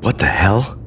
What the hell?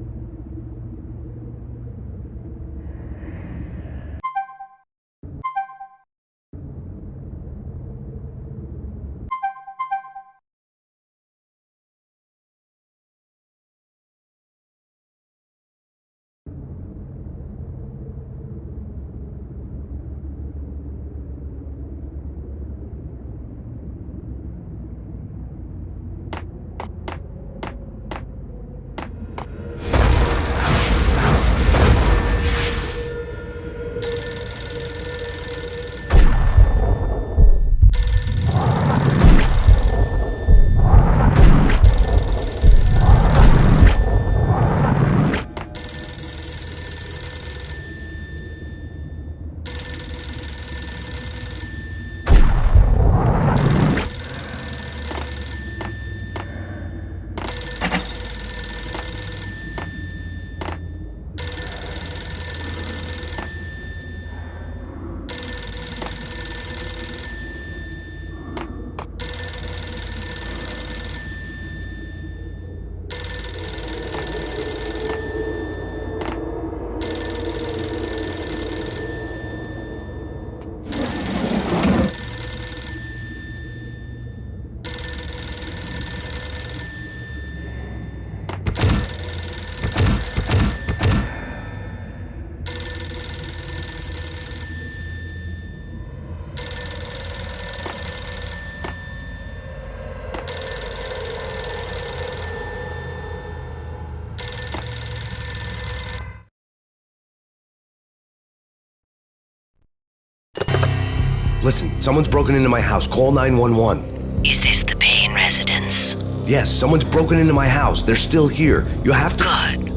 Listen, someone's broken into my house. Call 911. Is this the Payne residence? Yes, someone's broken into my house. They're still here. You have to— Good.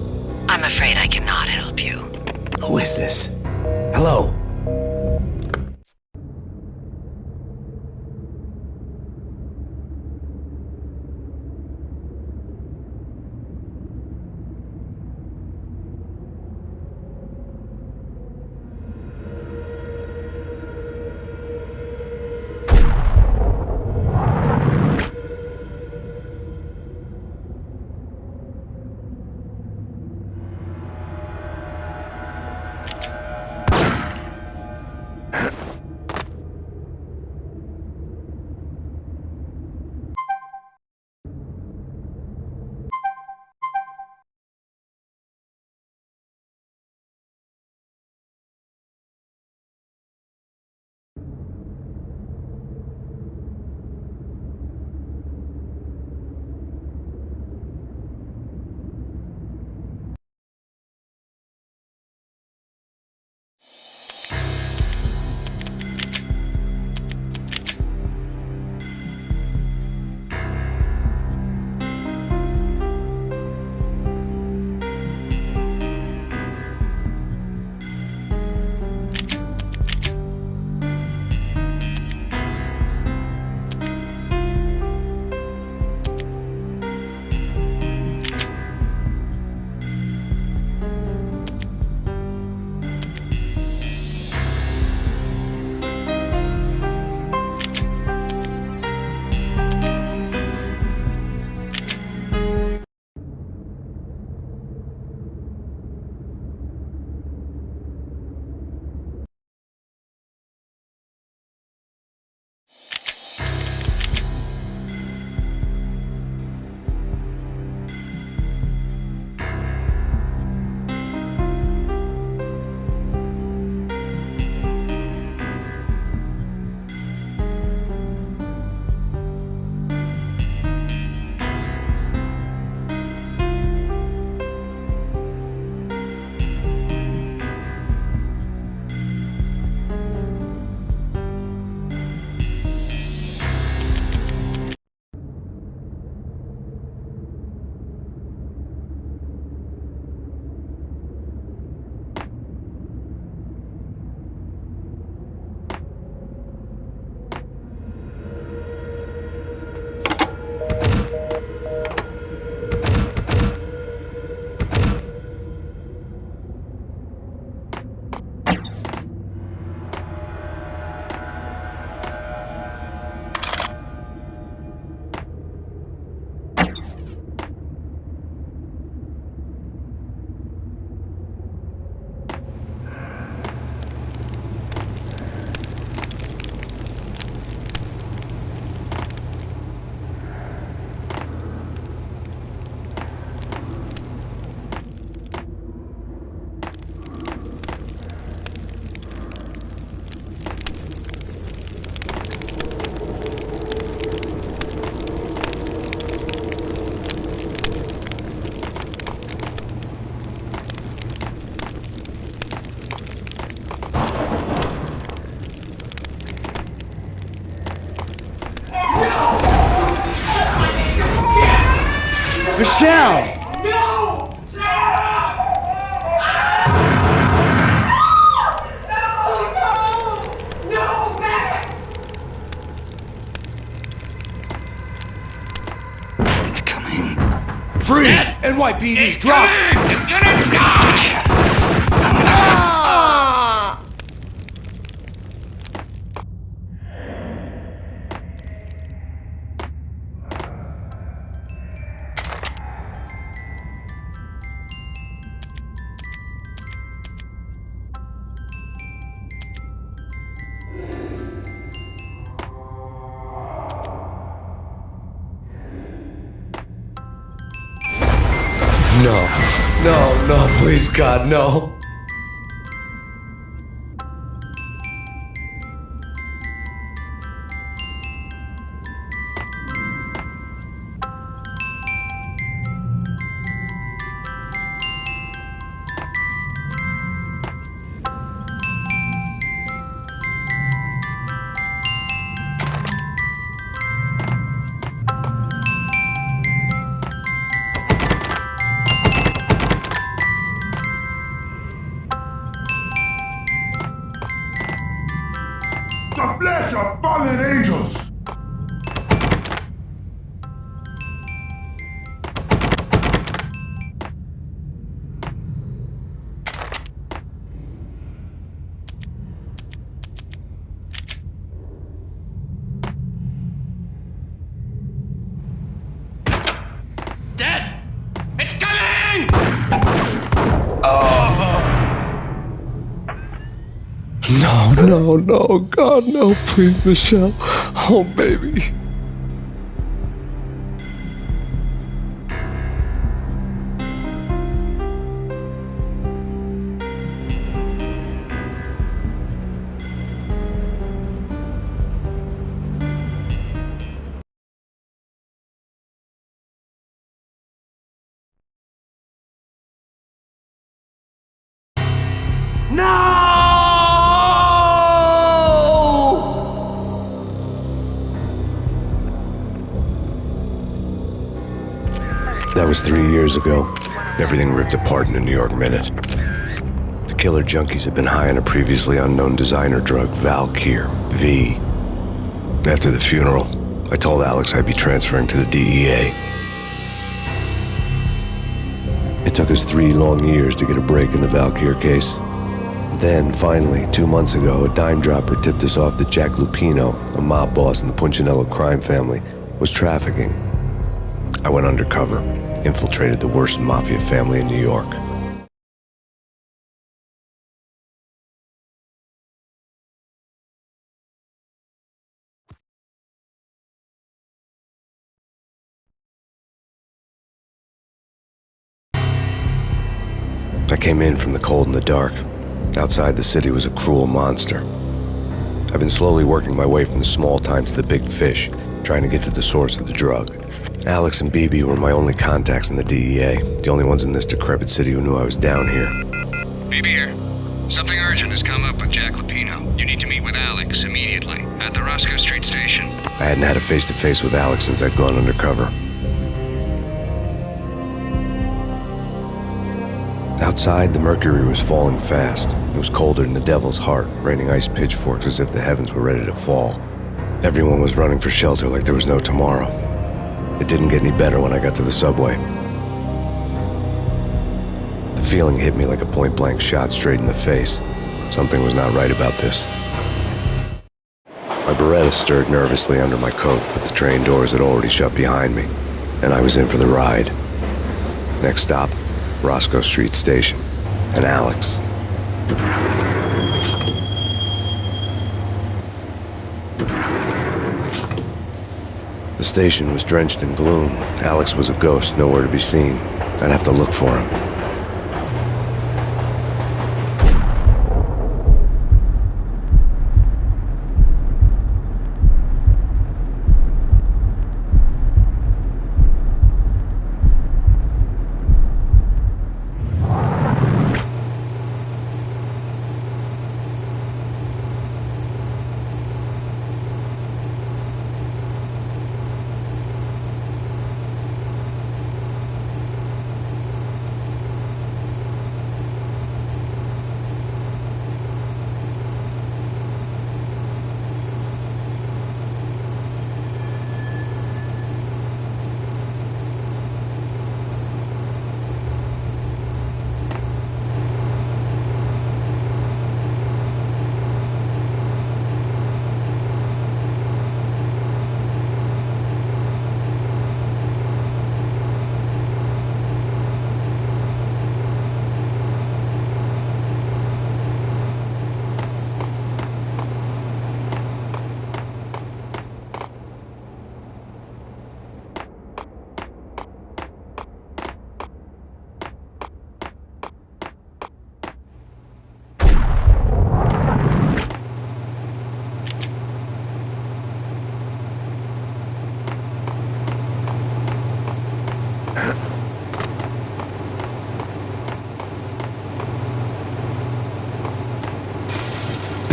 I'm afraid I cannot help you. Who is this? Hello? now! No! No, Matt! It's coming. Freeze! NYPD's drop! It's gonna die! No, please, God, no. The flesh of fallen angels! Dad! It's coming! No, God, no, please, Michelle. Oh, baby. That was 3 years ago. Everything ripped apart in a New York minute. The killer junkies had been high on a previously unknown designer drug, Valkyr, V. After the funeral, I told Alex I'd be transferring to the DEA. It took us 3 long years to get a break in the Valkyr case. Then, finally, 2 months ago, a dime dropper tipped us off that Jack Lupino, a mob boss in the Punchinello crime family, was trafficking. I went undercover, infiltrated the worst mafia family in New York. I came in from the cold and the dark. Outside the city was a cruel monster. I've been slowly working my way from the small time to the big fish, trying to get to the source of the drug. Alex and BB were my only contacts in the DEA, the only ones in this decrepit city who knew I was down here. BB here. Something urgent has come up with Jack Lupino. You need to meet with Alex immediately at the Roscoe Street station. I hadn't had a face-to-face with Alex since I'd gone undercover. Outside, the mercury was falling fast. It was colder than the devil's heart, raining ice pitchforks as if the heavens were ready to fall. Everyone was running for shelter like there was no tomorrow. It didn't get any better when I got to the subway. The feeling hit me like a point-blank shot straight in the face. Something was not right about this. My Beretta stirred nervously under my coat, but the train doors had already shut behind me, and I was in for the ride. Next stop, Roscoe Street Station, and Alex. The station was drenched in gloom. Alex was a ghost, nowhere to be seen. I'd have to look for him.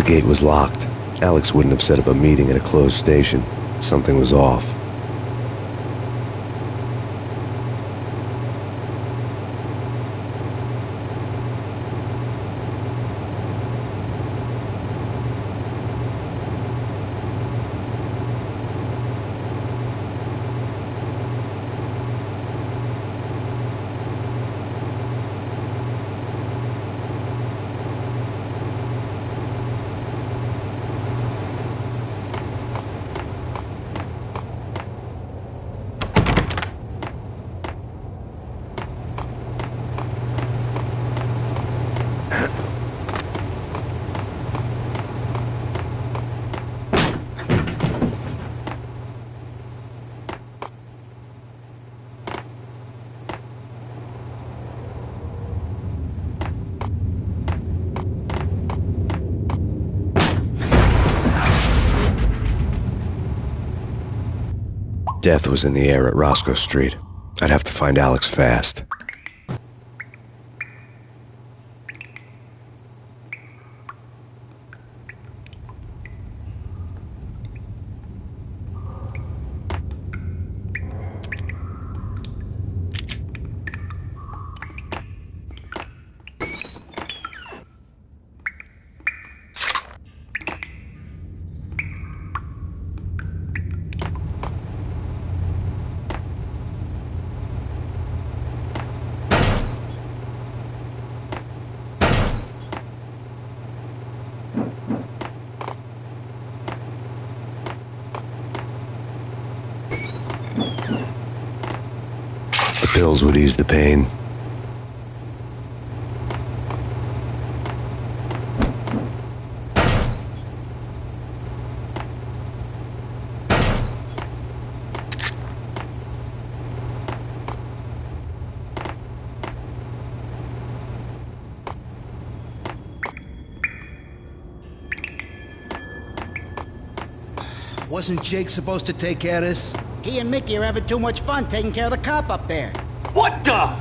gate was locked. Alex wouldn't have set up a meeting at a closed station. Something was off. Death was in the air at Roscoe Street. I'd have to find Alex fast. The pills would ease the pain. Wasn't Jake supposed to take care of this? He and Mickey are having too much fun taking care of the cop up there. What the?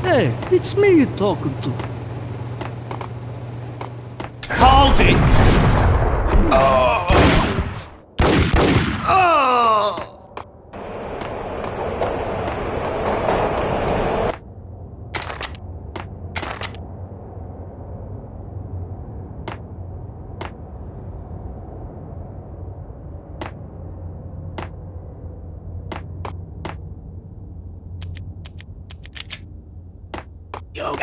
Hey, it's me you're talking to. Hold it! Yo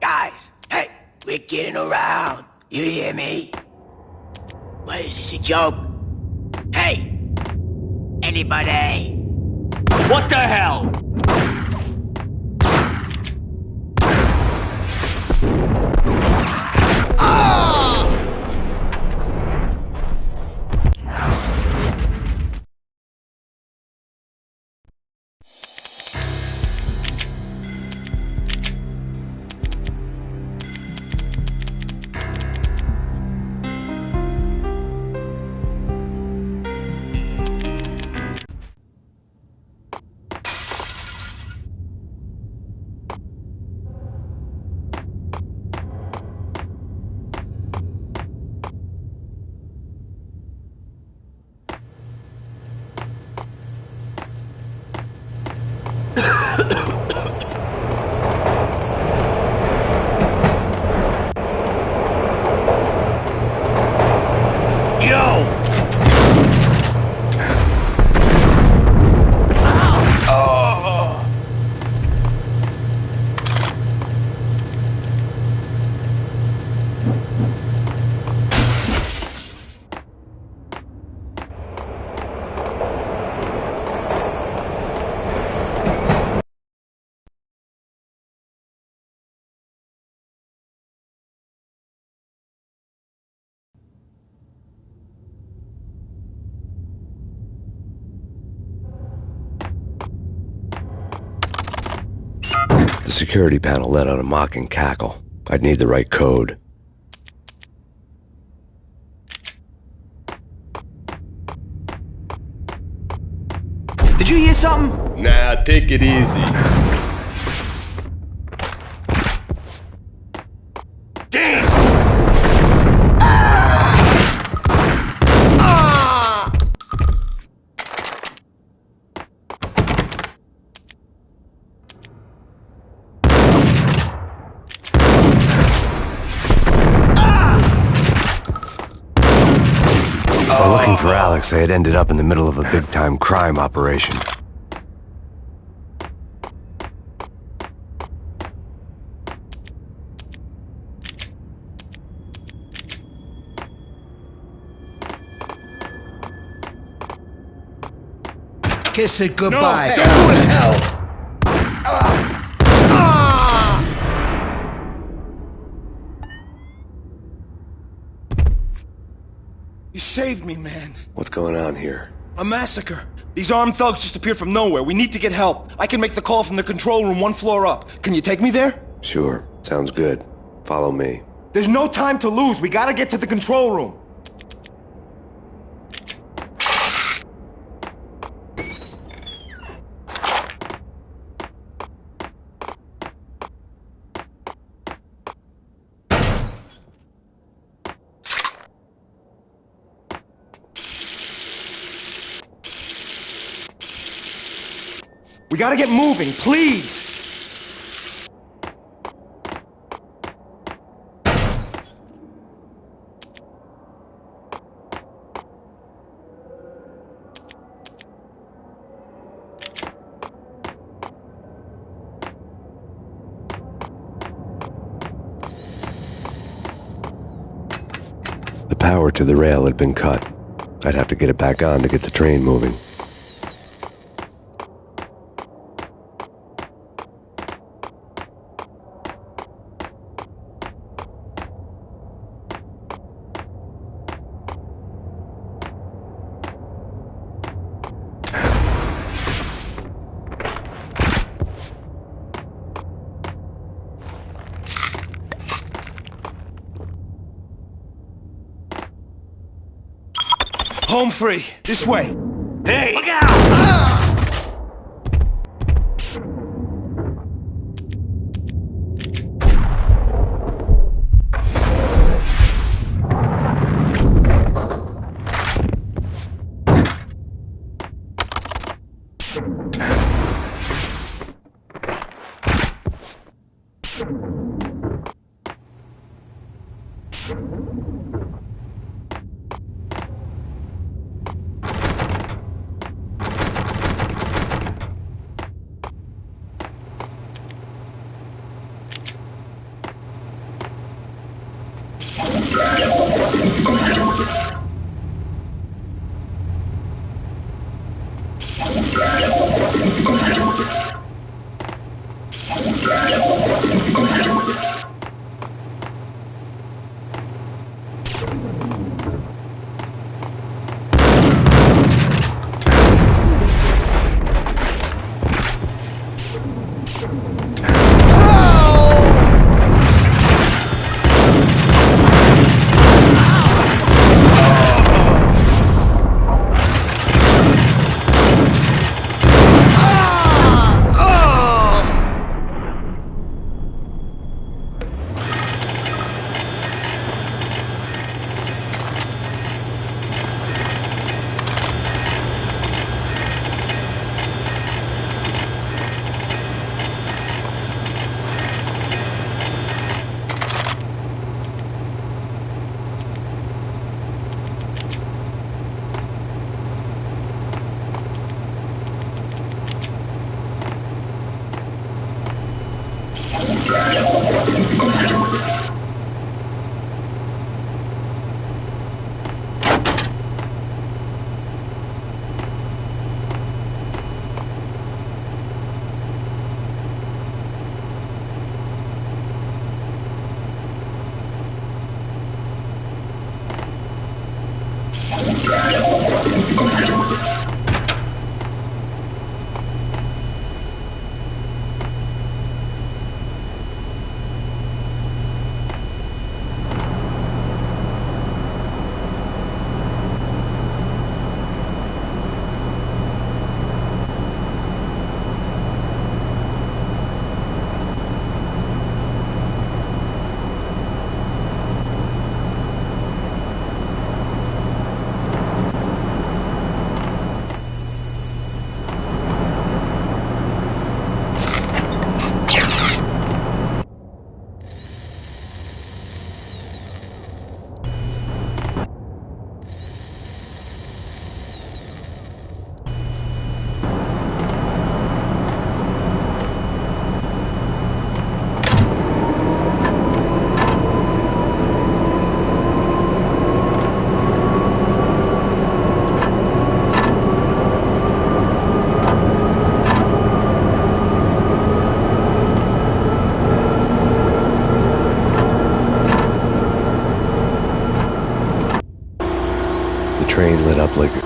guys, hey, we're getting around, you hear me? What is this, a joke? Hey, anybody? What the hell? The security panel let out a mocking cackle. I'd need the right code. Did you hear something? Nah, take it easy. Damn! While looking for Alex, they had ended up in the middle of a big-time crime operation. Kiss it goodbye. No, go to hell! You saved me, man. What's going on here? A massacre. These armed thugs just appeared from nowhere. We need to get help. I can make the call from the control room 1 floor up. Can you take me there? Sure, sounds good. Follow me. There's no time to lose. We gotta get to the control room. We gotta get moving, please! The power to the rail had been cut. I'd have to get it back on to get the train moving. Home free. This way. Hey! Look out!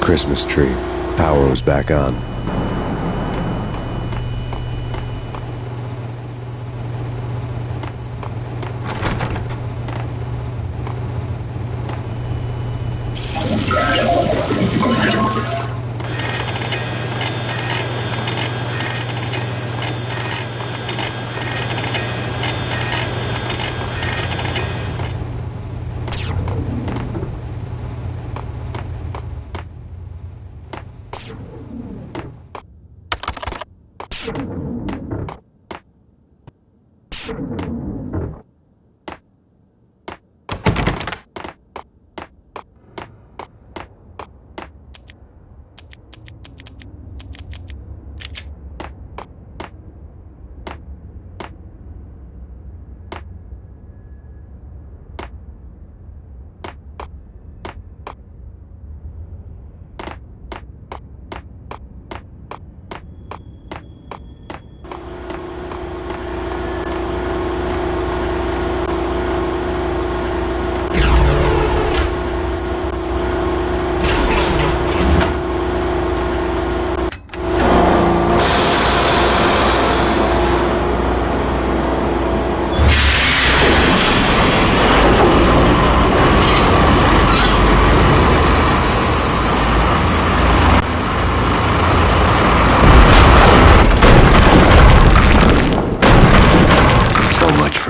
Christmas tree. Power was back on.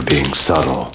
Being subtle.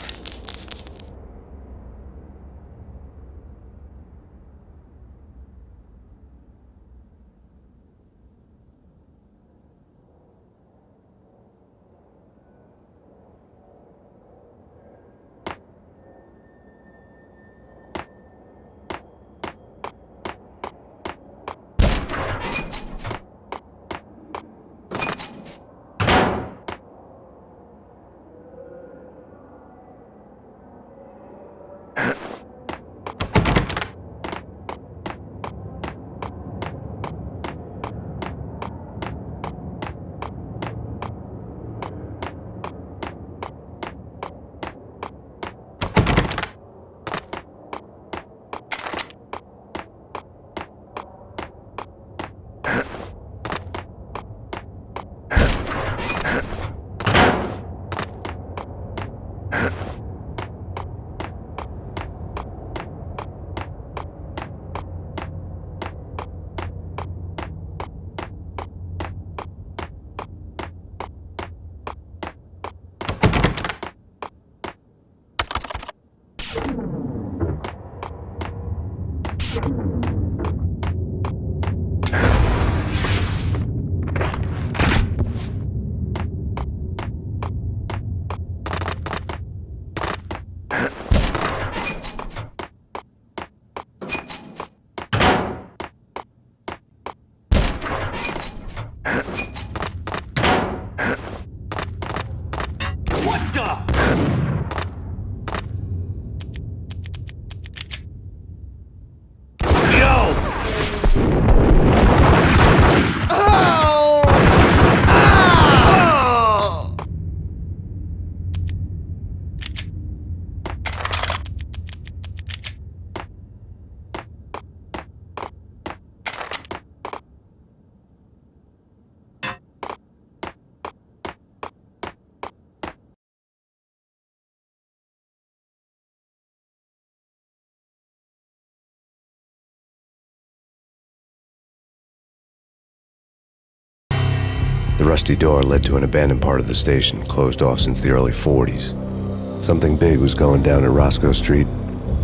The rusty door led to an abandoned part of the station, closed off since the early 40s. Something big was going down at Roscoe Street.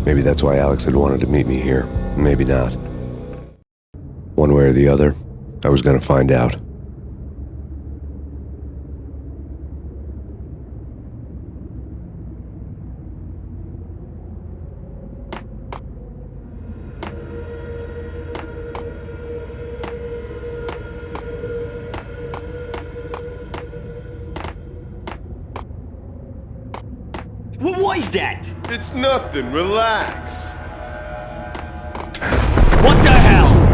Maybe that's why Alex had wanted to meet me here. Maybe not. One way or the other, I was going to find out. What is that? It's nothing. Relax. What the hell?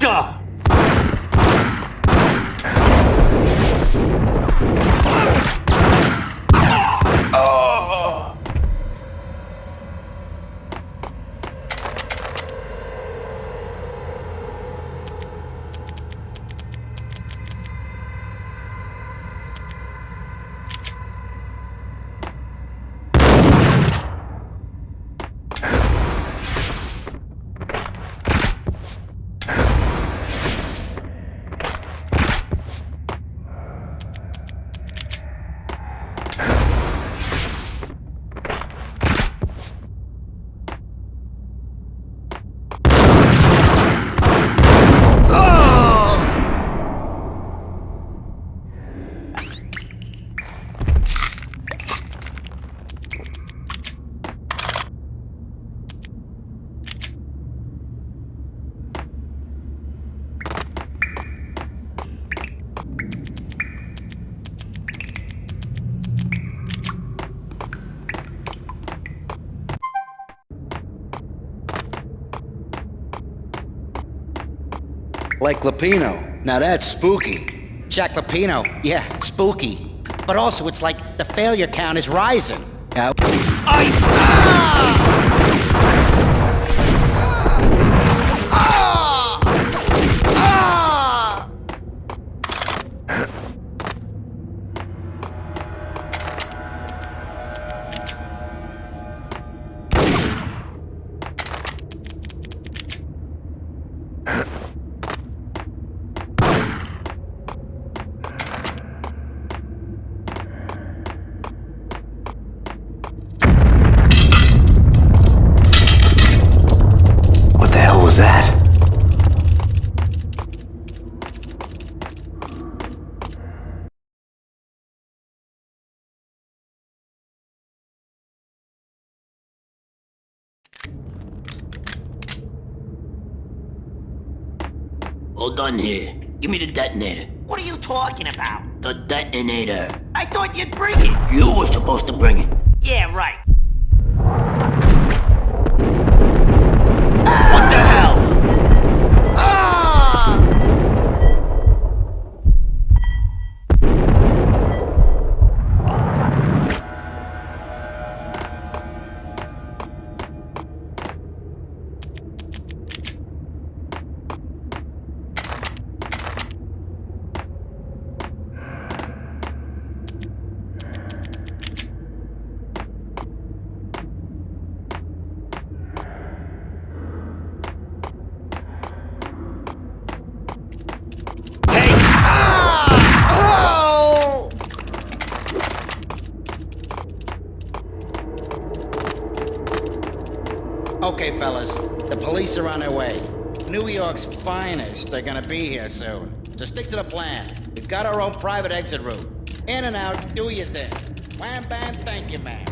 What the? Like Lapino. Now that's spooky. Jack Lapino, yeah, spooky. But also, it's like the failure count is rising. What the hell was that? Hold on here. Give me the detonator. What are you talking about? The detonator. I thought you'd bring it. You were supposed to bring it. Yeah, right. What the hell? Okay, fellas, the police are on their way. New York's finest, they're gonna be here soon. So stick to the plan. We've got our own private exit route. In and out, do your thing. Wham bam, thank you, man.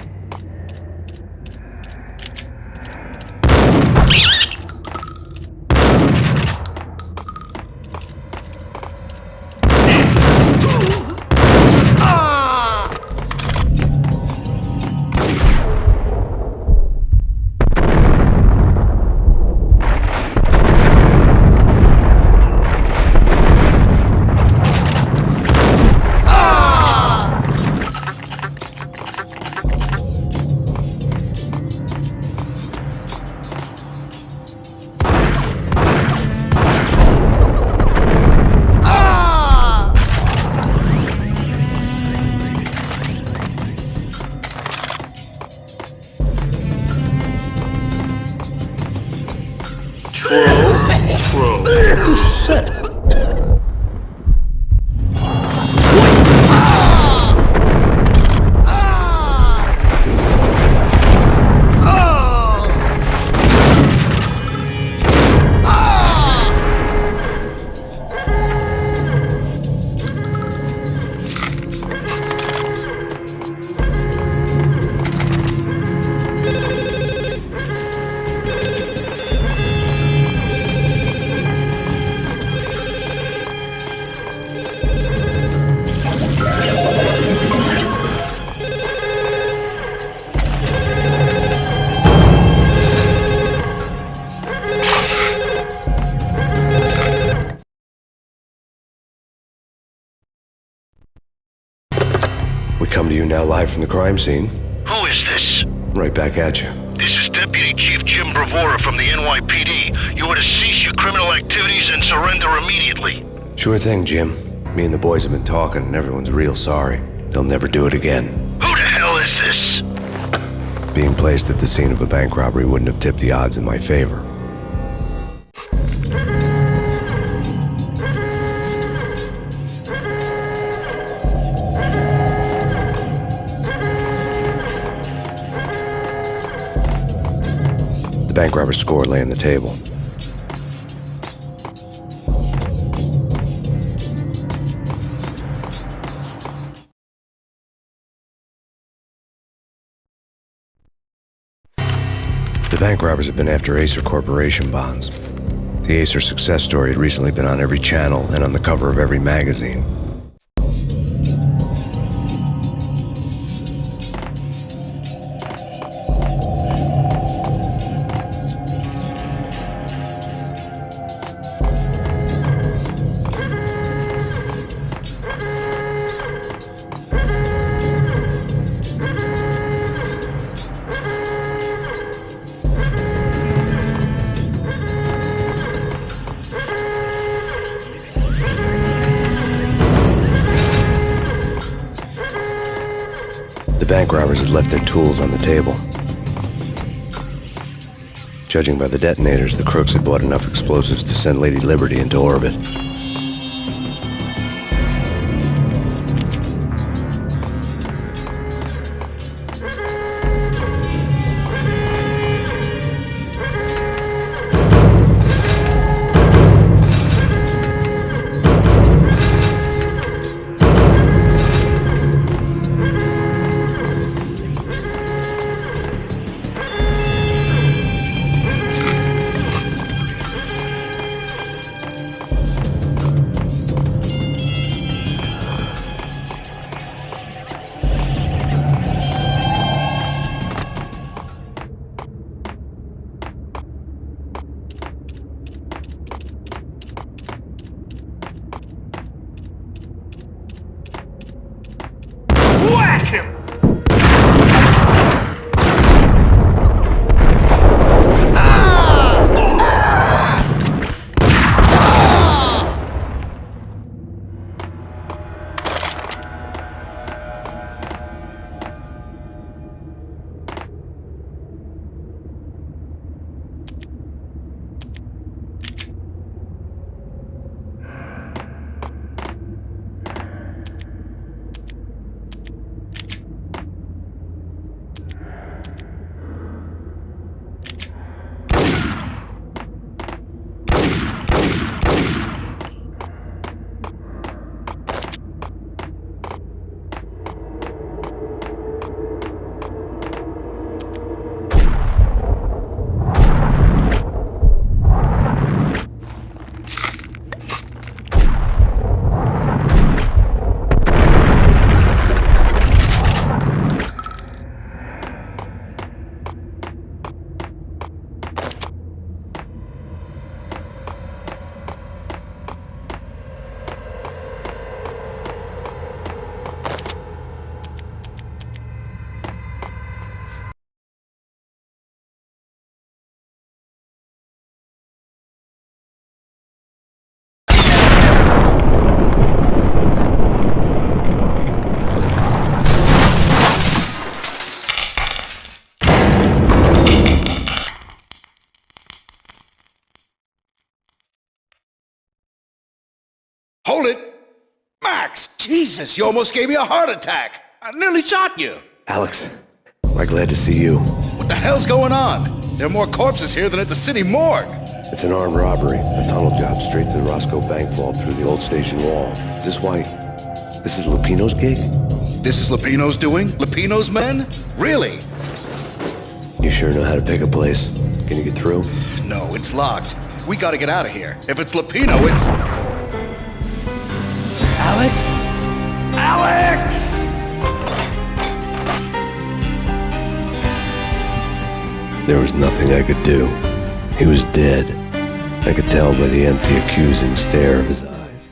We come to you now live from the crime scene. Who is this? Right back at you. This is Deputy Chief Jim Bravura from the NYPD. You are to cease your criminal activities and surrender immediately. Sure thing, Jim. Me and the boys have been talking and everyone's real sorry. They'll never do it again. Who the hell is this? Being placed at the scene of a bank robbery wouldn't have tipped the odds in my favor. The bank robber's score lay on the table. The bank robbers have been after Acer Corporation bonds. The Acer success story had recently been on every channel and on the cover of every magazine. The bank robbers had left their tools on the table. Judging by the detonators, the crooks had bought enough explosives to send Lady Liberty into orbit. Hold it! Max! Jesus, you almost gave me a heart attack! I nearly shot you! Alex, we're glad to see you. What the hell's going on? There are more corpses here than at the city morgue! It's an armed robbery. A tunnel job straight to the Roscoe Bank vault through the old station wall. Is this why... this is Lupino's gig? This is Lupino's doing? Lupino's men? Really? You sure know how to pick a place. Can you get through? No, it's locked. We gotta get out of here. If it's Lupino, it's... Alex? Alex! There was nothing I could do. He was dead. I could tell by the empty, accusing stare of his eyes.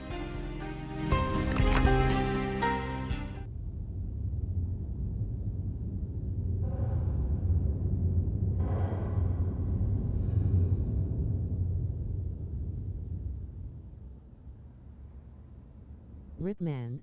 Gritman.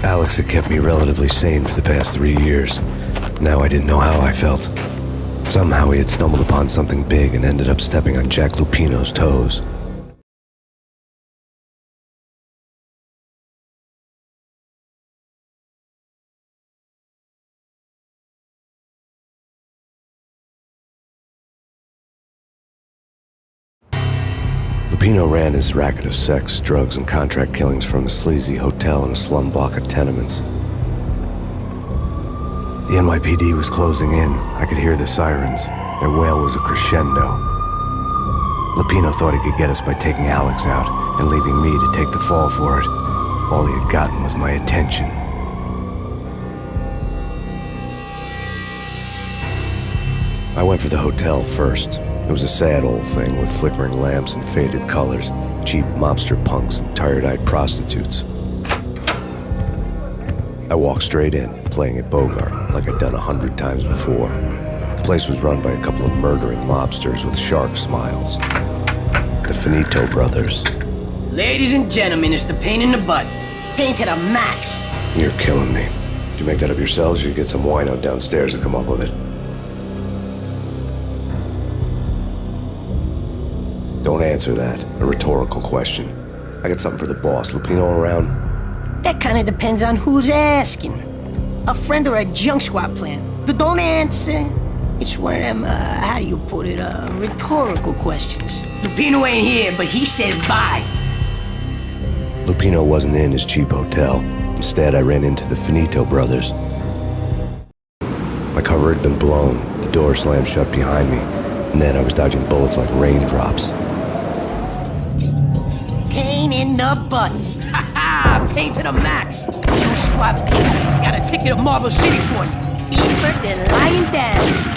Alex had kept me relatively sane for the past 3 years. Now I didn't know how I felt. Somehow he had stumbled upon something big and ended up stepping on Jack Lupino's toes. Lupino ran his racket of sex, drugs, and contract killings from a sleazy hotel in a slum block of tenements. The NYPD was closing in. I could hear the sirens. Their wail was a crescendo. Lupino thought he could get us by taking Alex out and leaving me to take the fall for it. All he had gotten was my attention. I went for the hotel first. It was a sad old thing with flickering lamps and faded colors, cheap mobster punks and tired-eyed prostitutes. I walked straight in, playing at Bogart, like I'd done 100 times before. The place was run by a couple of murdering mobsters with shark smiles. The Finito brothers. Ladies and gentlemen, it's the pain in the butt. Pain to the max. You're killing me. Did you make that up yourselves, or you get some wino downstairs to come up with it? Don't answer that. A rhetorical question. I got something for the boss. Lupino around? That kind of depends on who's asking. A friend or a junk squad plan. Don't answer. It's one of them, how do you put it, rhetorical questions. Lupino ain't here, but he says bye. Lupino wasn't in his cheap hotel. Instead, I ran into the Finito brothers. My cover had been blown. The door slammed shut behind me. And then I was dodging bullets like raindrops. Pain in the butt. Ha ha! Pain to the max. Junk squad pain. Got a ticket to Marble City for you. Eat first and lying down.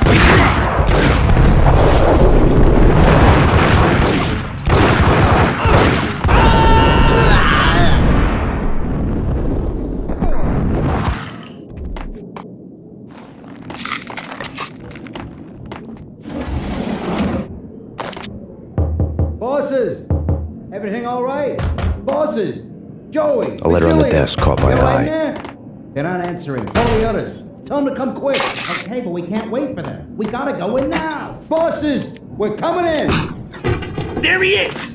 Bosses! Joey! A letter on the desk caught my eye. They're not answering. Tell the others. Tell them to come quick. Okay, but we can't wait for them. We gotta go in now. Bosses! We're coming in! There he is!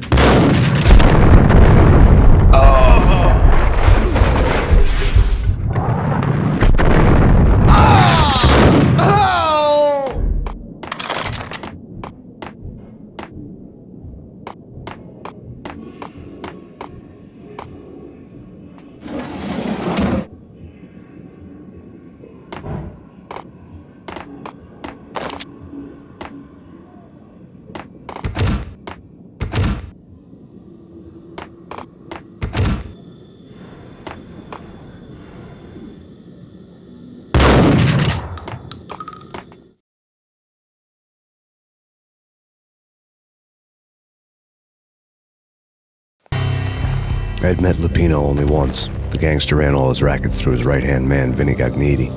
I had met Lupino only once. The gangster ran all his rackets through his right-hand man, Vinny Gagniti.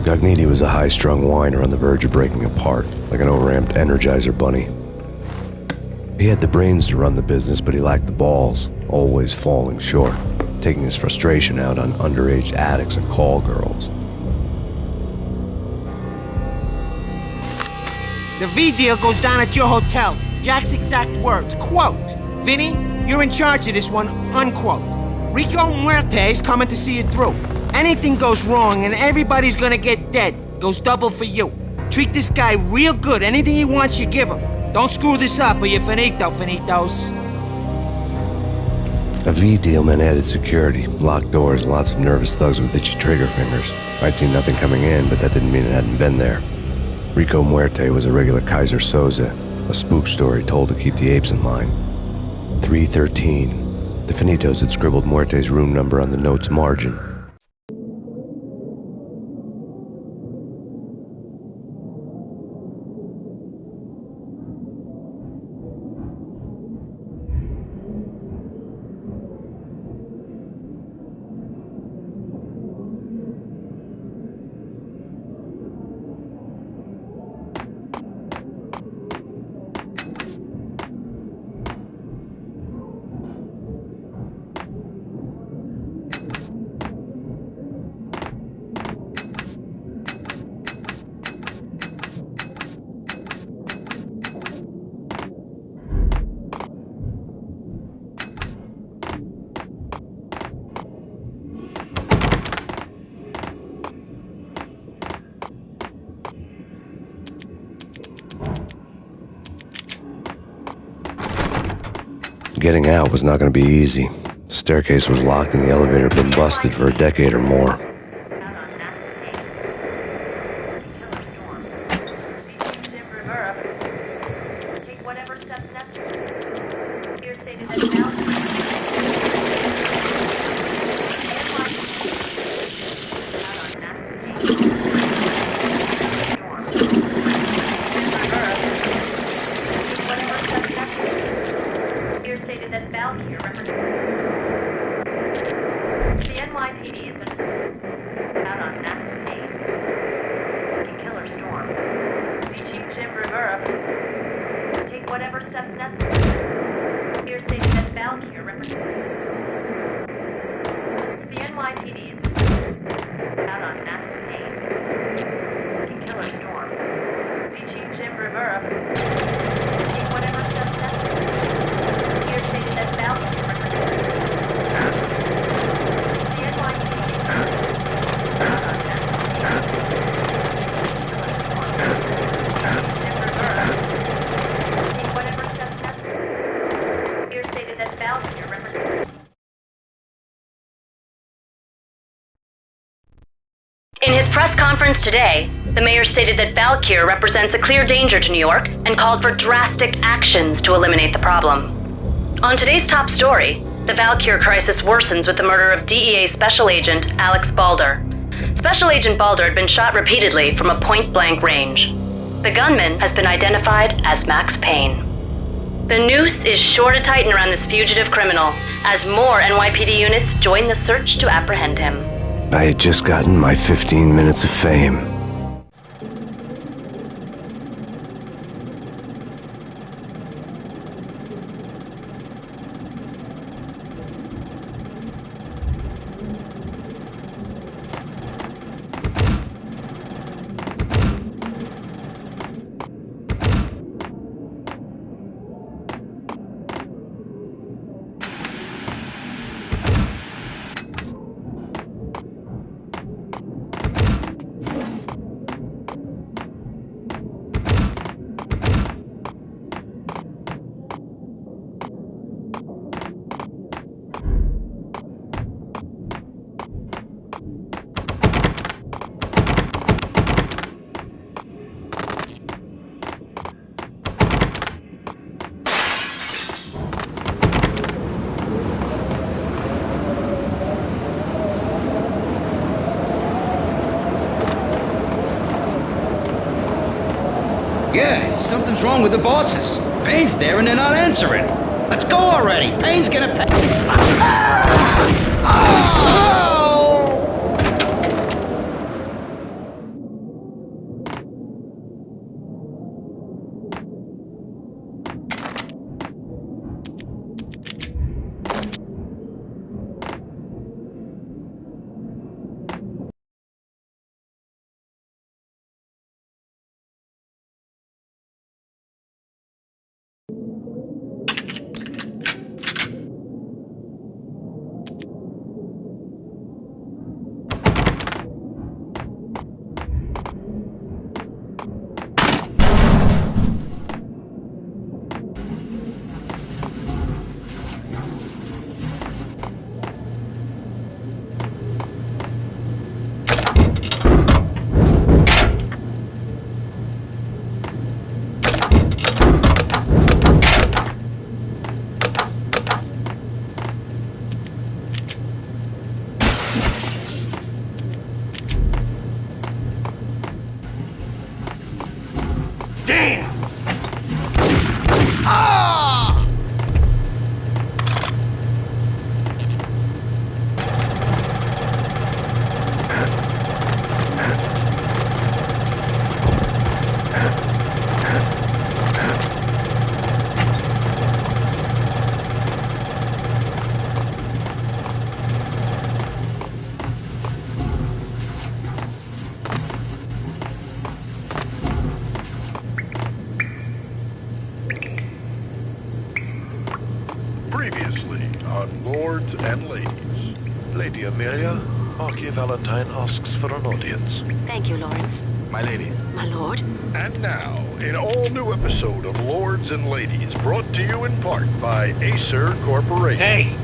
Gagniti was a high-strung whiner on the verge of breaking apart, like an overamped Energizer bunny. He had the brains to run the business, but he lacked the balls, always falling short, taking his frustration out on underage addicts and call girls. The V deal goes down at your hotel. Jack's exact words, quote, "Vinny, you're in charge of this one," unquote. Rico Muerte's coming to see it through. Anything goes wrong and everybody's gonna get dead. Goes double for you. Treat this guy real good. Anything he wants, you give him. Don't screw this up or you're finito, finitos. A V deal meant added security, locked doors, and lots of nervous thugs with itchy trigger fingers. I'd seen nothing coming in, but that didn't mean it hadn't been there. Rico Muerte was a regular Kaiser Soze, a spook story told to keep the apes in line. 313. The Finitos had scribbled Muerte's room number on the note's margin. Getting out was not going to be easy. The staircase was locked and the elevator had been busted for a decade or more. In his press conference today, the mayor stated that Valkyr represents a clear danger to New York and called for drastic actions to eliminate the problem. On today's top story, the Valkyr crisis worsens with the murder of DEA Special Agent Alex Balder. Special Agent Balder had been shot repeatedly from a point-blank range. The gunman has been identified as Max Payne. The noose is sure to tighten around this fugitive criminal as more NYPD units join the search to apprehend him. I had just gotten my 15 minutes of fame. Yeah, something's wrong with the bosses. Payne's there and they're not answering. Let's go already. Payne's gonna pay. Damn! Previously on Lords and Ladies. Lady Amelia, Marquis Valentine asks for an audience. Thank you, Lawrence. My lady. My lord. And now, an all-new episode of Lords and Ladies, brought to you in part by Acer Corporation. Hey!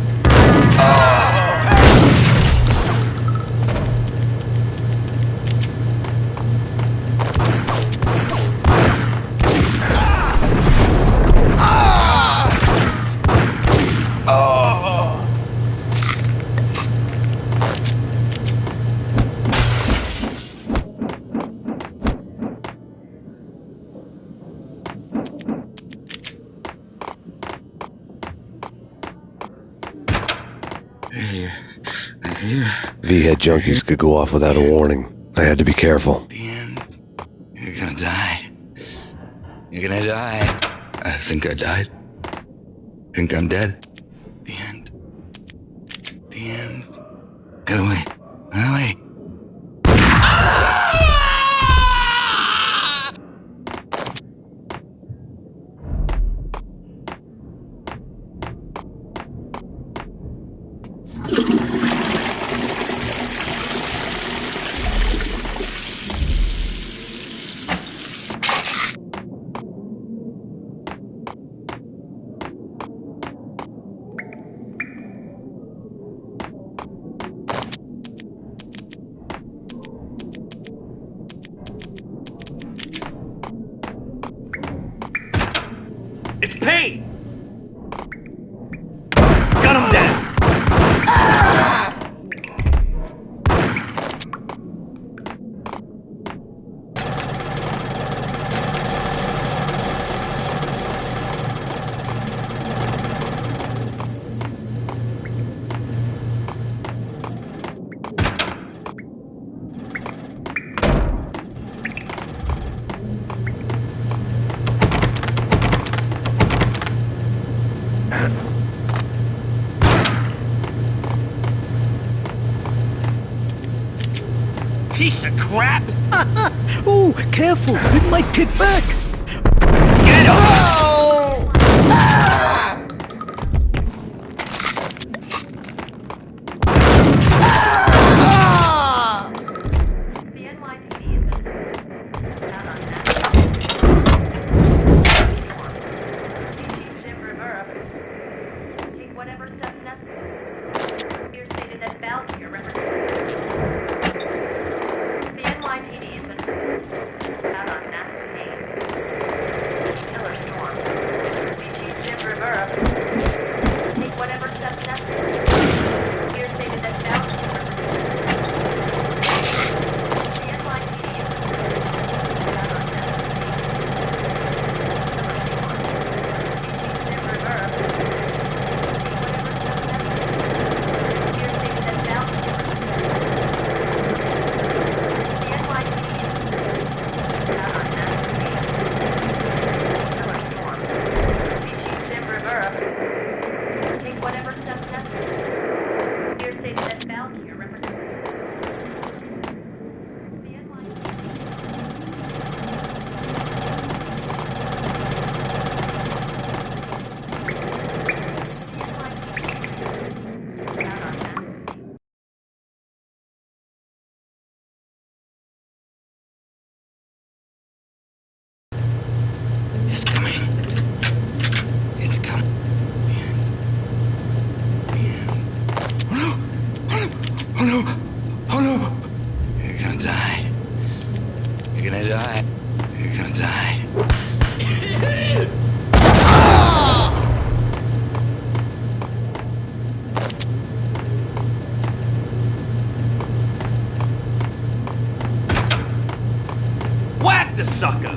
V-head junkies could go off without a warning. I had to be careful. You're gonna die. You're gonna die. I think I died. Think I'm dead. The end. The end. Get away. Get away. It's Payne! Gun him down! Piece of crap! Oh, careful! It might kick back! Get him! The NYPD has been out on massive Payne. no! Oh no! You're gonna die. You're gonna die. You're gonna die. Whack the sucker!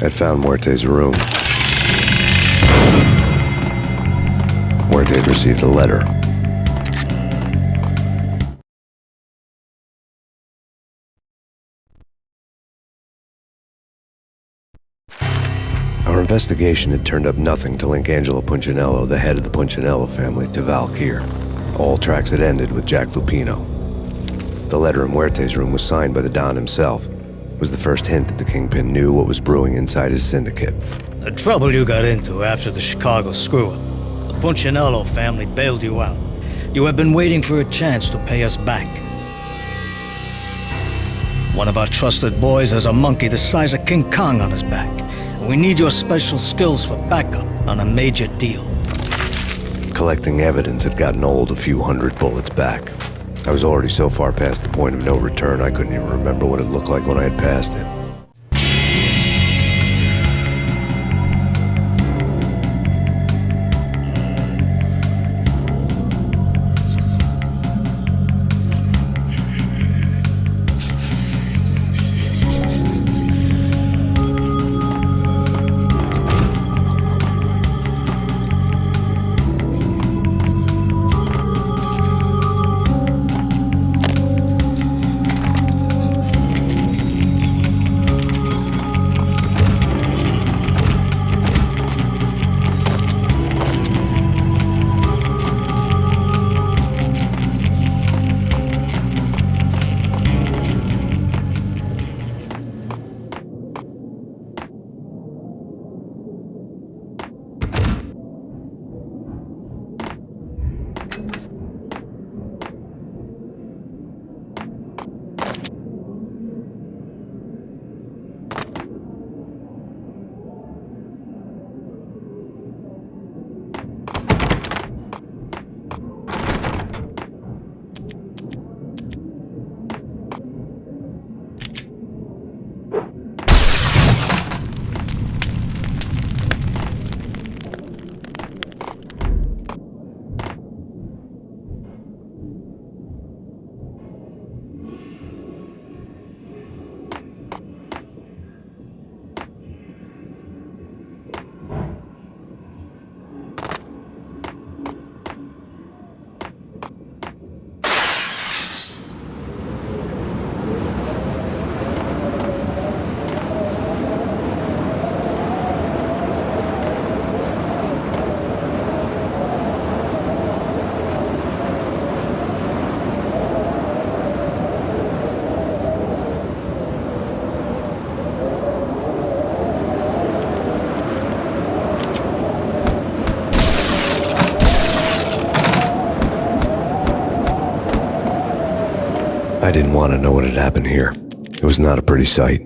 I'd found Muerte's room. Muerte had received a letter. Our investigation had turned up nothing to link Angelo Punchinello, the head of the Punchinello family, to Val Kier. All tracks had ended with Jack Lupino. The letter in Muerte's room was signed by the Don himself. It was the first hint that the Kingpin knew what was brewing inside his syndicate. The trouble you got into after the Chicago screw-up. The Punchinello family bailed you out. You have been waiting for a chance to pay us back. One of our trusted boys has a monkey the size of King Kong on his back. We need your special skills for backup on a major deal. Collecting evidence had gotten old a few hundred bullets back. I was already so far past the point of no return, I couldn't even remember what it looked like when I had passed it. I didn't want to know what had happened here. It was not a pretty sight.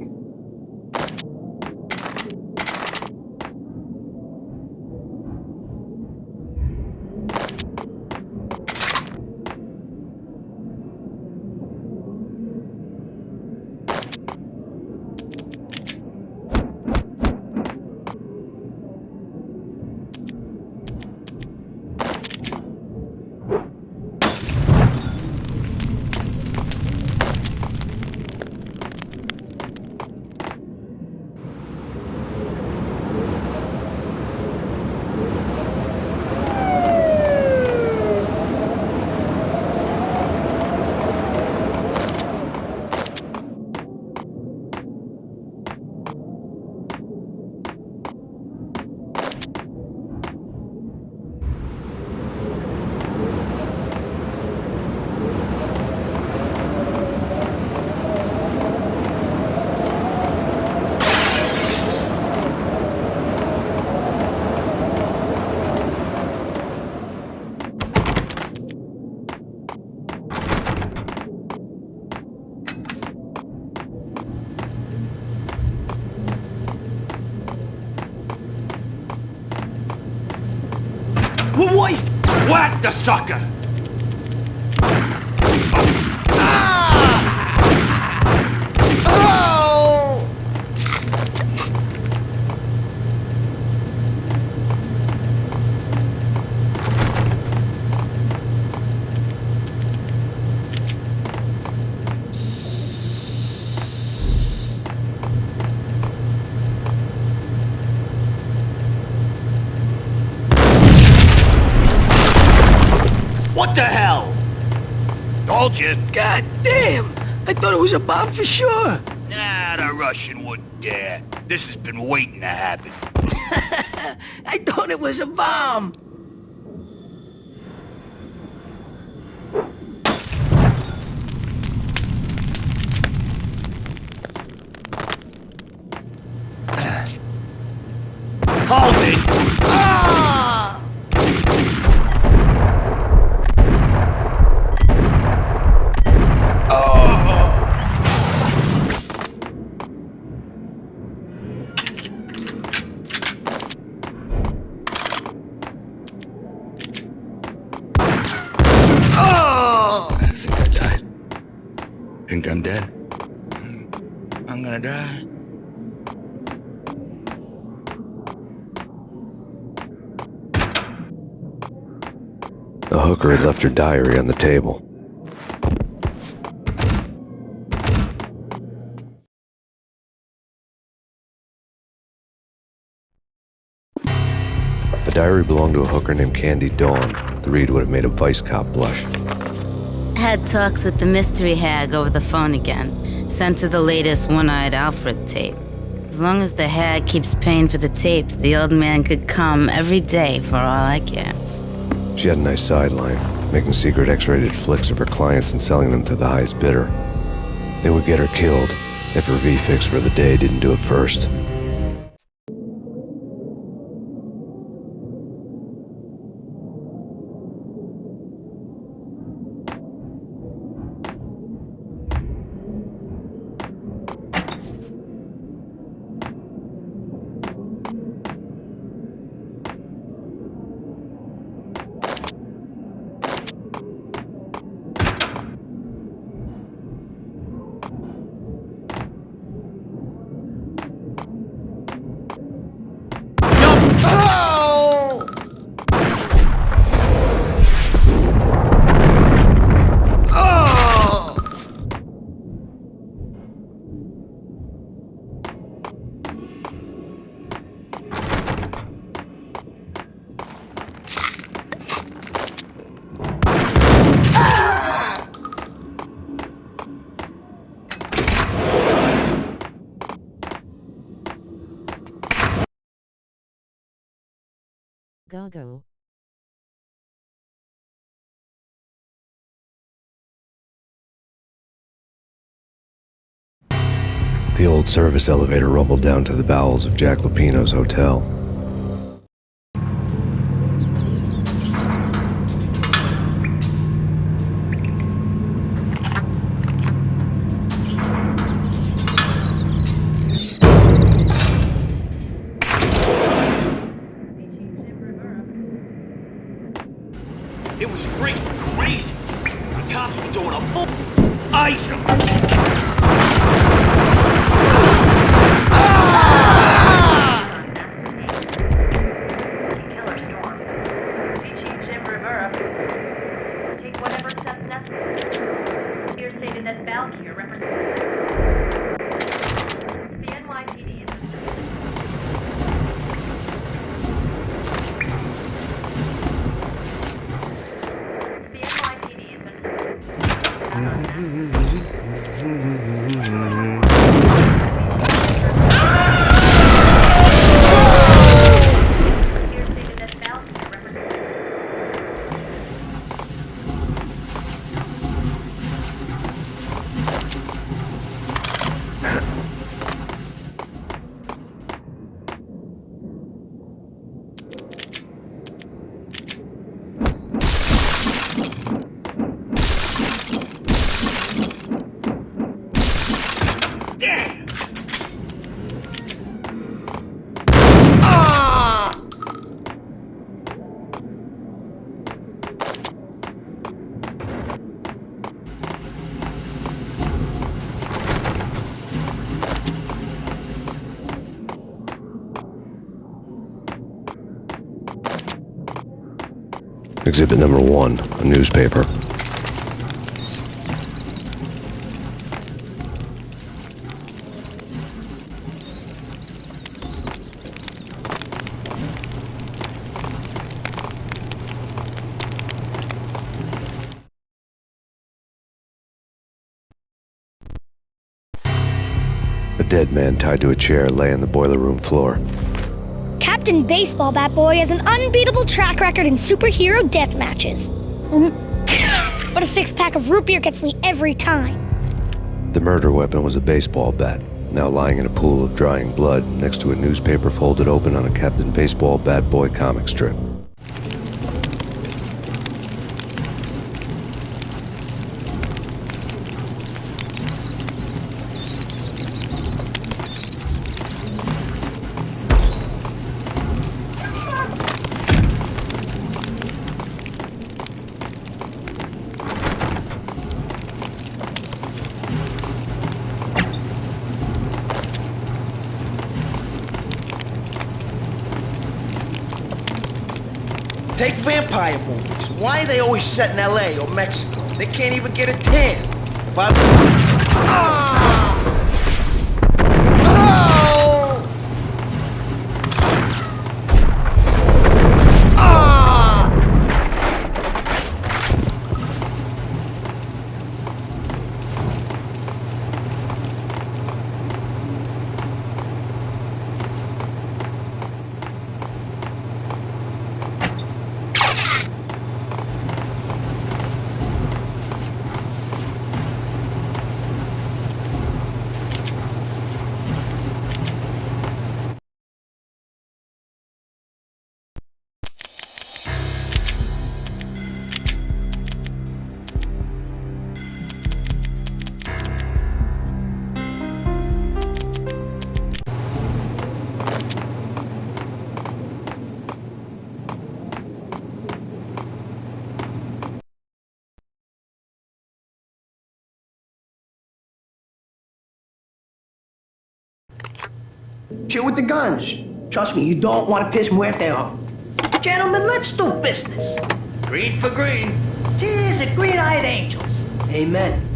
Whack the sucker! What the hell? Told you. God damn! I thought it was a bomb for sure. Nah, the Russian wouldn't dare. This has been waiting to happen. I thought it was a bomb. Hold it! Ah! I think I died. Think I'm dead. I'm gonna die. The hooker had left her diary on the table. The diary belonged to a hooker named Candy Dawn. The read would have made a vice cop blush. Had talks with the mystery hag over the phone again. Sent her the latest One-Eyed Alfred tape. As long as the hag keeps paying for the tapes, the old man could come every day for all I care. She had a nice sideline, making secret X-rated flicks of her clients and selling them to the highest bidder. They would get her killed if her V-fix for the day didn't do it first. Go. The old service elevator rumbled down to the bowels of Jack Lupino's hotel. It was freaking crazy. The cops were doing a full ice 'em. Take whatever steps necessary. Here stated that Valkyr represents the NYPD. The NYPD Exhibit number 1, a newspaper. A dead man tied to a chair lay on the boiler room floor. Captain Baseball Bat Boy has an unbeatable track record in superhero death matches. But a 6-pack of root beer gets me every time. The murder weapon was a baseball bat, now lying in a pool of drying blood next to a newspaper folded open on a Captain Baseball Bat Boy comic strip. Take vampire movies. Why are they always set in L.A. or Mexico? They can't even get a tan. If I'm... Shit with the guns. Trust me, you don't want to piss muerte off. Gentlemen, let's do business. Green for green. Cheers at green-eyed angels. Amen.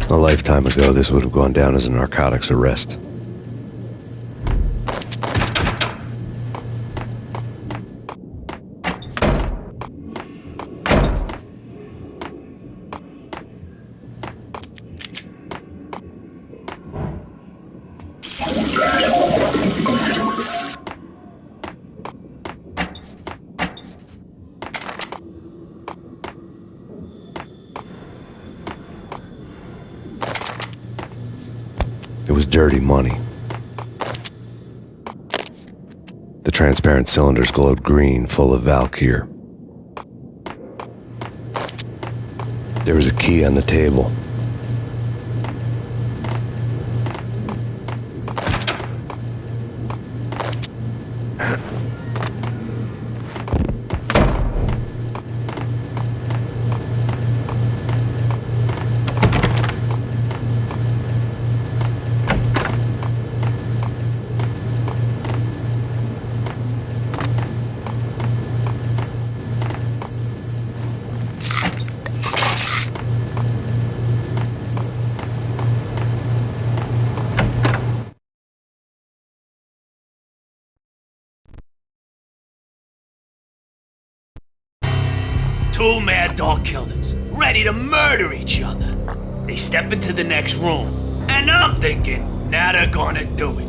A lifetime ago, this would have gone down as a narcotics arrest. It was dirty money. The transparent cylinders glowed green, full of Valkyr. There was a key on the table. Two mad dog killers, ready to murder each other. They step into the next room, and I'm thinking, now they're gonna do it.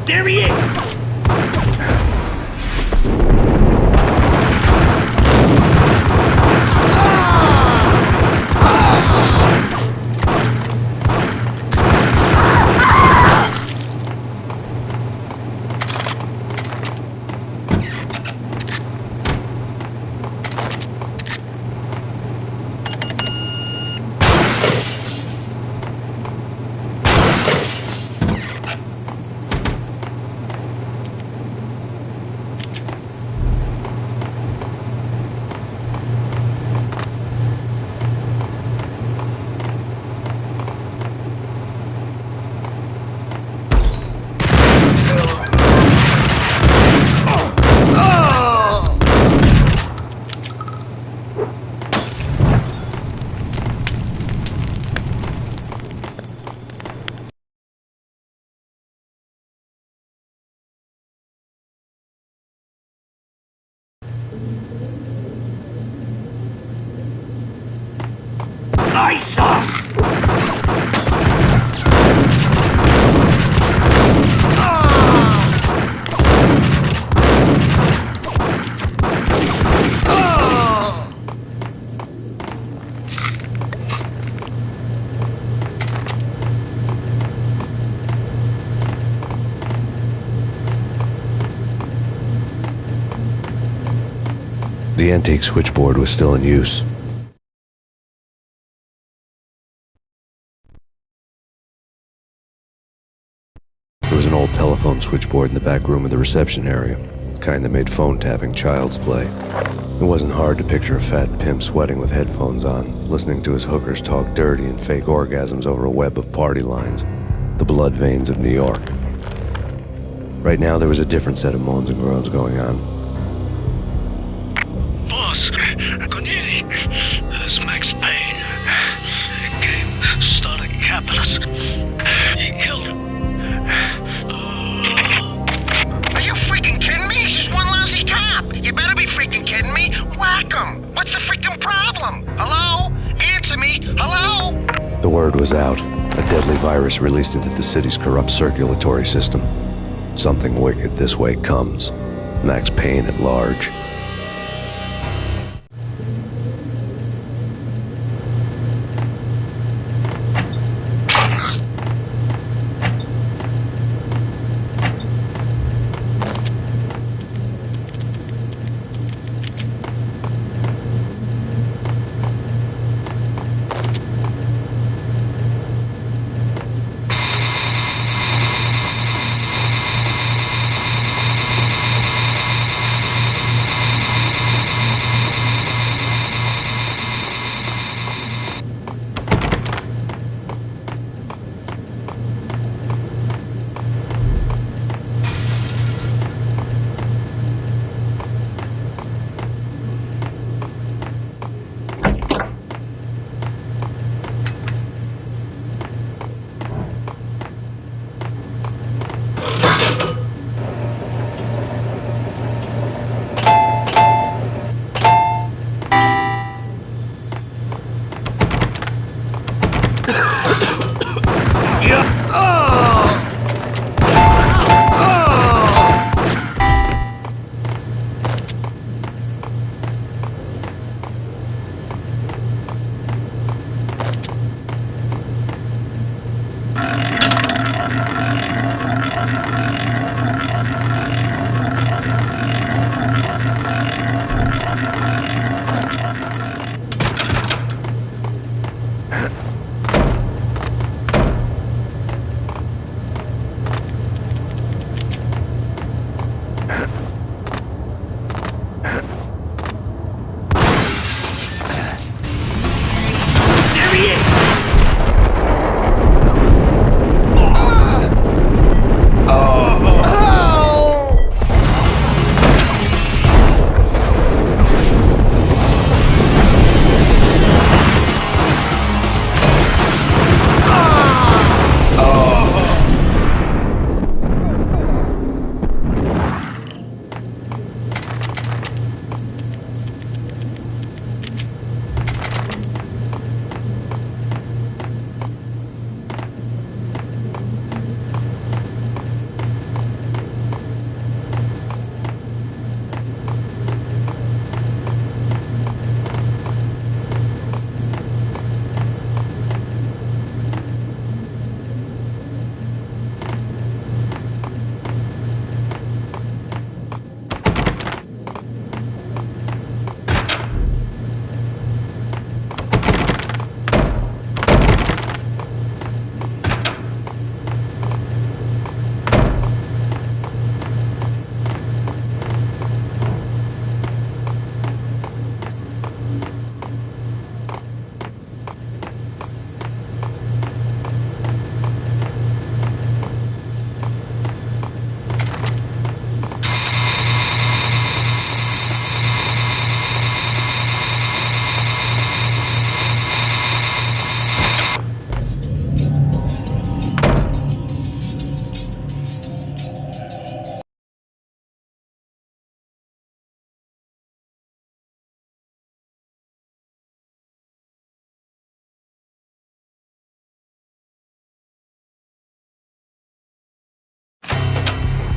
There he is! die, son! The antique switchboard was still in use. There was an old telephone switchboard in the back room of the reception area, the kind that made phone tapping child's play. It wasn't hard to picture a fat pimp sweating with headphones on, listening to his hookers talk dirty and fake orgasms over a web of party lines, the blood veins of New York. Right now, there was a different set of moans and groans going on. Boss, Cornelia, this is Max Payne. He came, started capping us. He killed him. Are you freaking kidding me? He's just one lousy cop. You better be freaking kidding me. Whack him. What's the freaking problem? Hello? Answer me. Hello? The word was out. A deadly virus released into the city's corrupt circulatory system. Something wicked this way comes. Max Payne at large.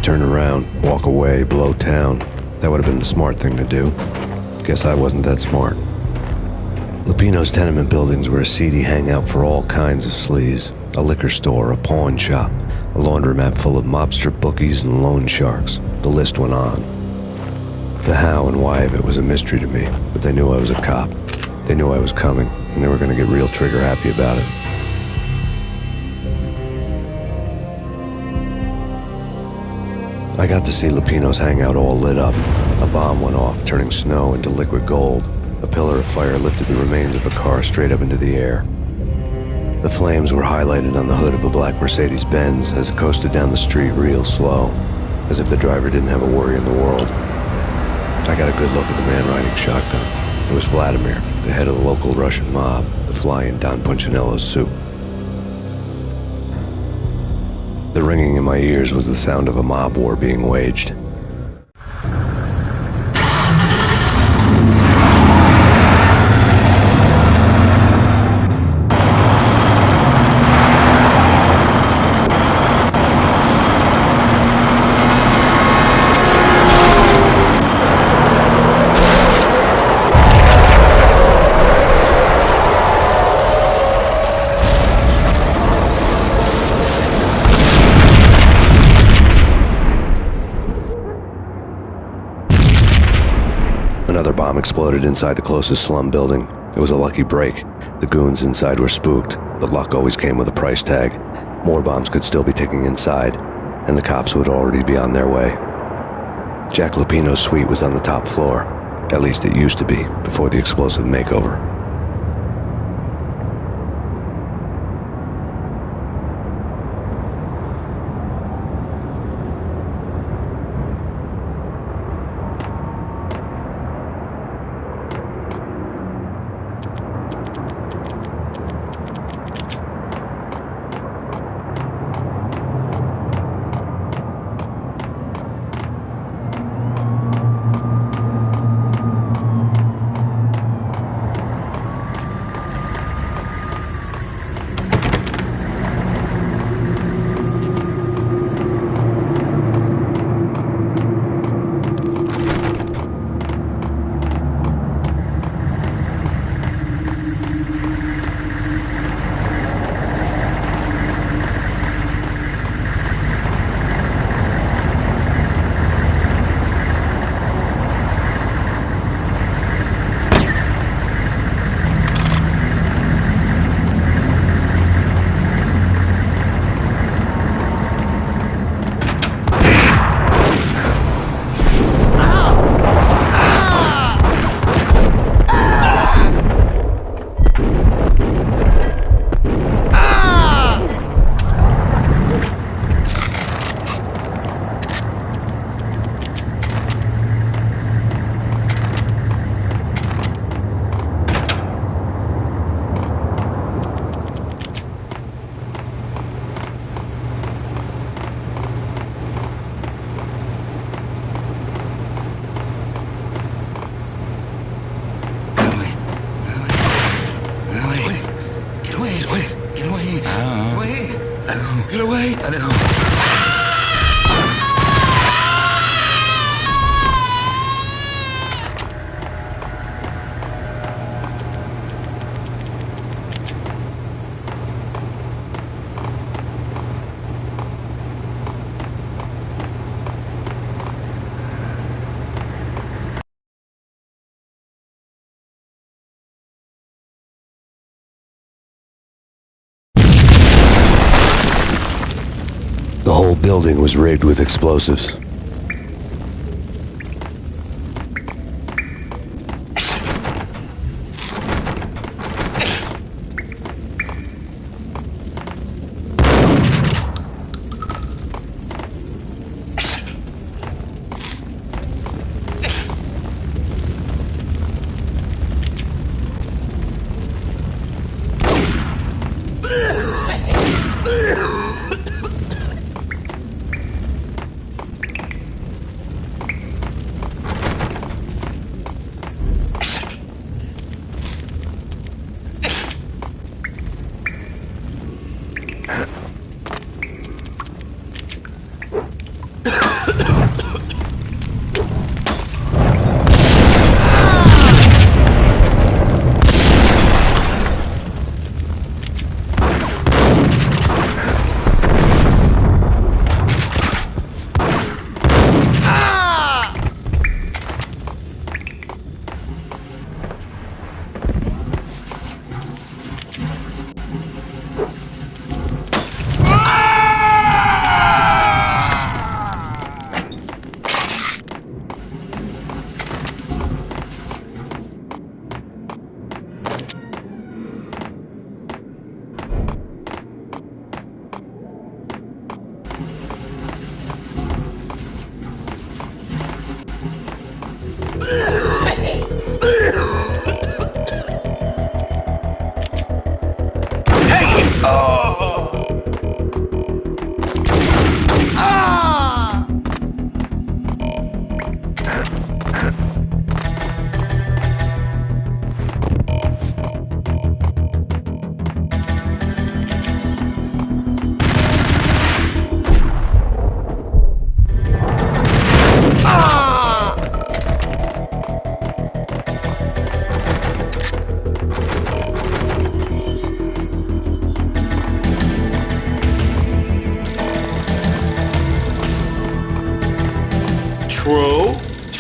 turn around, walk away, blow town. That would have been the smart thing to do. Guess I wasn't that smart. Lupino's tenement buildings were a seedy hangout for all kinds of sleaze. A liquor store, a pawn shop, a laundromat full of mobster bookies and loan sharks. The list went on. The how and why of it was a mystery to me, but they knew I was a cop. They knew I was coming, and they were going to get real trigger happy about it. I got to see Lupino's hangout all lit up. A bomb went off, turning snow into liquid gold. A pillar of fire lifted the remains of a car straight up into the air. The flames were highlighted on the hood of a black Mercedes-Benz as it coasted down the street real slow, as if the driver didn't have a worry in the world. I got a good look at the man riding shotgun. It was Vladimir, the head of the local Russian mob, the fly in Don Punchinello's soup. The ringing in my ears was the sound of a mob war being waged. Another bomb exploded inside the closest slum building. It was a lucky break. The goons inside were spooked, but luck always came with a price tag. More bombs could still be ticking inside, and the cops would already be on their way. Jack Lupino's suite was on the top floor. At least it used to be, before the explosive makeover. Get away! The whole building was rigged with explosives.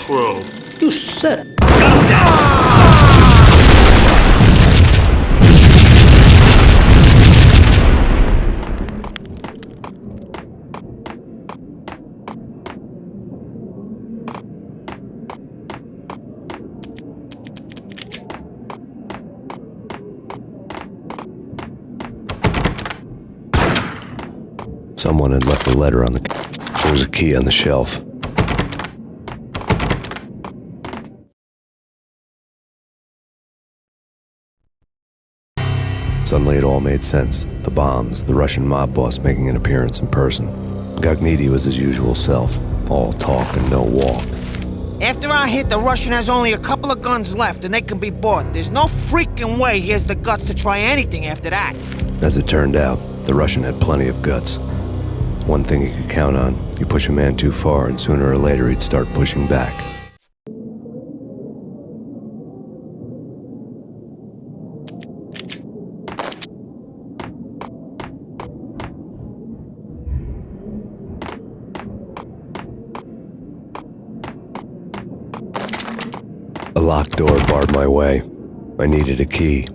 True. You said. Someone had left a letter on the... There was a key on the shelf. Suddenly it all made sense. The bombs, the Russian mob boss making an appearance in person. Gognitti was his usual self. All talk and no walk. After our hit, the Russian has only a couple of guns left and they can be bought. There's no freaking way he has the guts to try anything after that. As it turned out, the Russian had plenty of guts. One thing he could count on, you push a man too far and sooner or later he'd start pushing back. A locked door barred my way. I needed a key.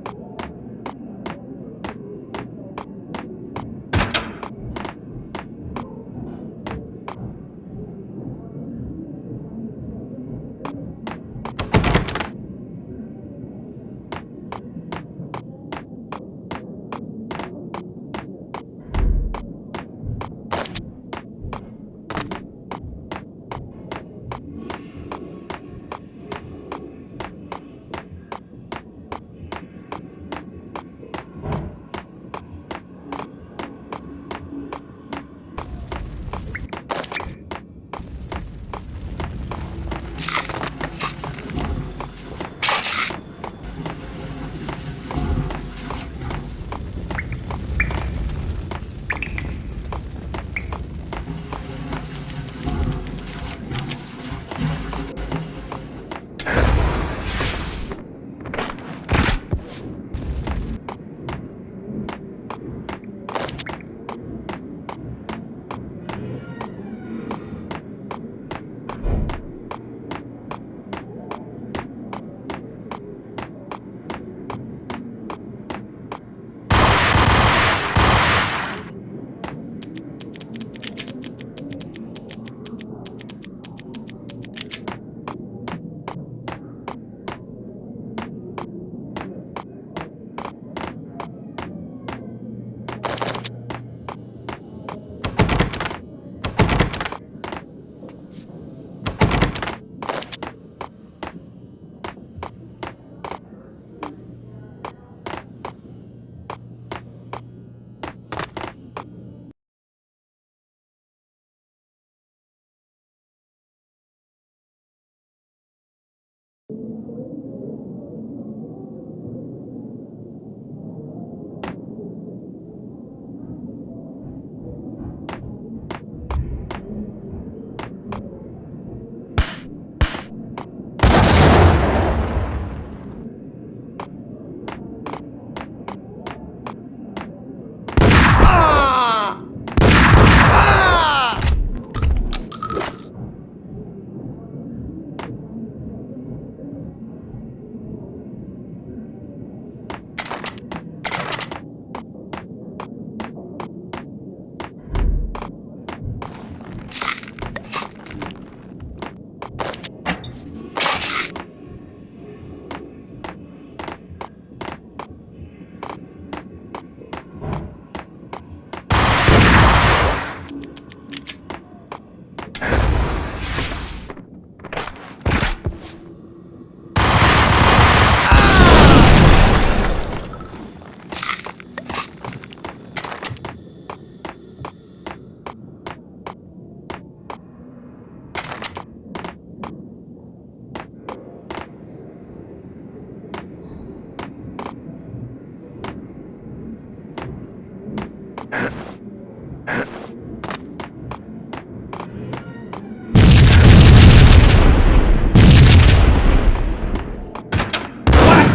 Whack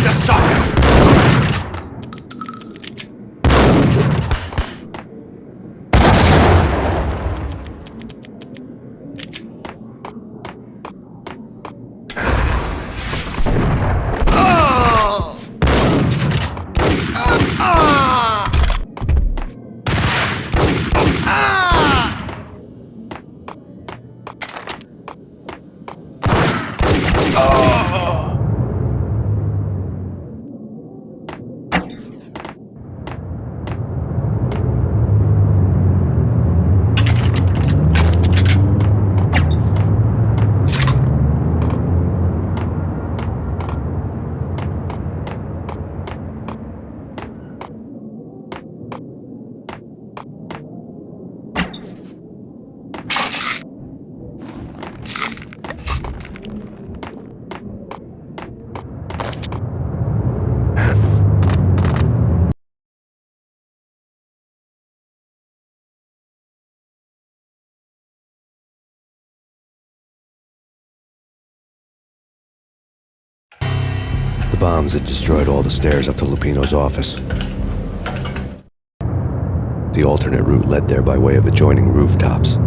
the sucker! The bombs had destroyed all the stairs up to Lupino's office. The alternate route led there by way of adjoining rooftops.